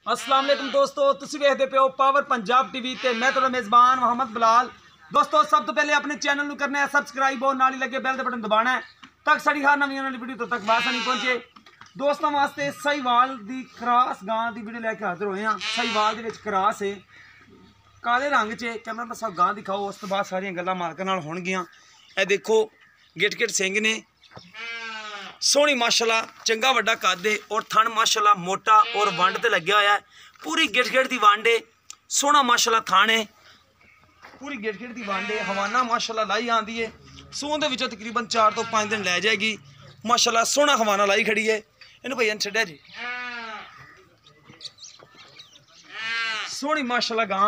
अस्सलाम वालेकुम दोस्तों, तुसीं वेखदे पे हो पावर पंजाब टीवी ते मैं तुहाडा मेज़बान मोहम्मद बिलाल। दोस्तों सब तो पहले अपने चैनल नूं करना है सबसक्राइब और नाल ही लगे बैल दा बटन दबाना है तक साड़ी हर नवीं आने वाली वीडियो तो तक बासानी पहुंचे। दोस्तों वास्ते सहीवाल दी क्रॉस गां दी वीडियो लैके हाजिर होए हां। सहीवाल दे विच क्रॉस है काले रंग च कैमरा पर सब गां दिखाओ, उस तो बाद सारियां गल्लां मालकां नाल होणगियां। ए देखो गिट गिट सिंह ने सोहनी माशाल्लाह चंगा वड्डा कद है और थन माशाल्लाह मोटा और वंड ते लग्या होया है। पूरी गिट गिट दी वंड है, सोहना माशाल्लाह थान है, पूरी गिट गिट दी वंड है। हवाना माशाल्लाह लाई आंदी है, सून दे विचों तकरीबन 4 तो 5 दिन लै जाएगी। माशाल्लाह सोहना हवाना लाई खड़ी है। इन्हूं भैया छड्डिया जी, सोहनी माशाल्लाह गां,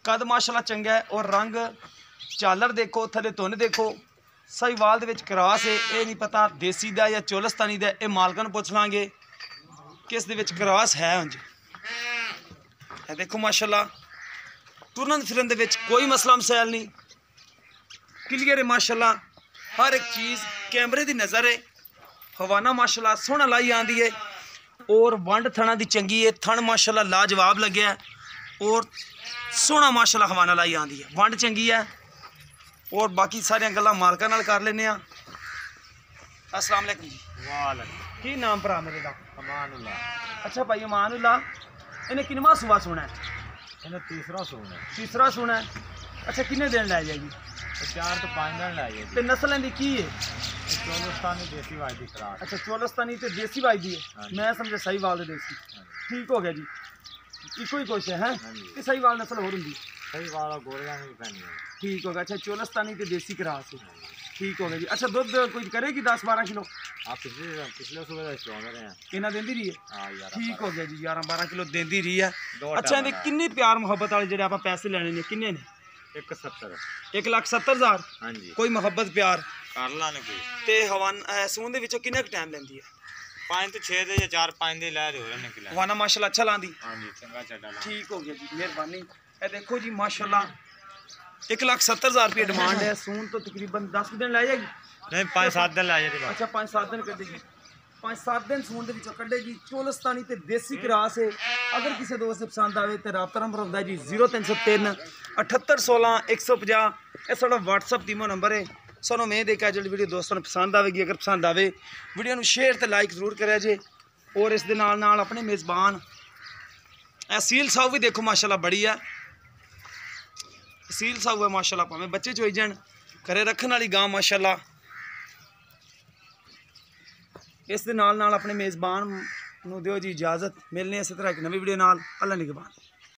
कद माशाल्लाह चंगा है और रंग झालर देखो, थले धुन देखो। सहीवाल दे विच क्रॉस है, ये नहीं पता देसी दा या चोलस्तानी दा, ये मालकां नूं पुछ लांगे किस दे विच क्रॉस है। उंज ये देखो माशाल्लाह तुरन फिरन दे विच कोई मसला मसैल नहीं, क्लियर है माशाल्लाह। हर एक चीज़ कैमरे दी नज़र है। हवाना माशाल्लाह सोहना लाई आंदी है और वंड थणा दी चंगी है। थण माशाल्लाह लाजवाब लग्या है और सोहना माशाल्लाह हवाना लाई आंदी है, वंड चंगी है। और बाकी सारियां गल्लां मालकां नाल कर लैने आ। अस्सलाम वालेकुम जी। वालेकुम। की नाम भरा मेरे दा? अमानुल्लाह। अच्छा भाई अमानुल्लाह, इन्हें किनवा सुबह सोना है? इन्हें तीसरा सोना है। तीसरा सोना है। अच्छा किन्ने दिन लै जाएगी? 4 तो 5 दिन लै जाएगी। ते नस्ल दी की है? चोलस्तानी देसी वाज दी खराक। अच्छा चोलस्तानी ते देसी वाज दी है, मैं समझा सहीवाल दे देसी। ठीक हो गया जी, इको ही कुछ है कि सहीवाल नस्ल होर हुंदी? सहीवाल गोरियां नहीं पैनी है। ठीक हो गया। अच्छा चोलस्तानी ते देसी क्रॉस है, ठीक हो गया जी। अच्छा दुध कोई करेगी 10-12 किलो? आप पिछले सुबह चौंध रहे हैं। इन्ना देंदी रही है? हाँ यार ठीक हो गया जी, 11-12 किलो देंदी रही है। दो अच्छा टाइम इन्हें किन्नी प्यार मुहब्बत वाले जेडे आपां पैसे लेने ने किन्ने ने? 170। 1,70,000। हाँ जी। कोई मुहब्बत प्यार कर लाने कोई ते हवान सून दे विचों किन्ना टाइम लेंदी है? 5 तो 6 दे या 4-5 दे लै हो रहे निकले। हवाना माशाल्लाह अच्छा लांदी। हाँ जी चंगा चढ़ा ला। ठीक हो गया जी, मेहरबानी। ए देखो जी माशाल्लाह 1,70,000 रुपये डिमांड है। सून तो तकरीबन 10 दिन लै जाएगी। नहीं 5-7 दिन लै जाती। अच्छा 5-7 दिन कटेगी, 5-7 दिन सून दे विचों कटेगी। चोलस्तानी ते देसी क्रॉस है। अगर किसी दोस्त पसंद आवे तो राबता नंबर होंदा जी 0303 7816 150। यह साडा व्हाट्सअप टीमो नंबर है। सानू मैं देखा जी वीडियो दोस्तों ने पसंद आएगी, अगर पसंद आवे वीडियो नू शेयर तो लाइक जरूर करें जे। और इस दे नाल नाल अपने मेज़बान सील साहू भी देखो माशाल्लाह बड़ी है, सील साहू है माशाल्लाह, भावें बच्चे चोई जान घरे रखने वाली गां माशाल्लाह। इस दे नाल नाल अपने मेज़बान नूं दिओ जी इजाज़त। मिलने इस तरह एक नवी वीडियो नाल। अल्लाह निगहबान।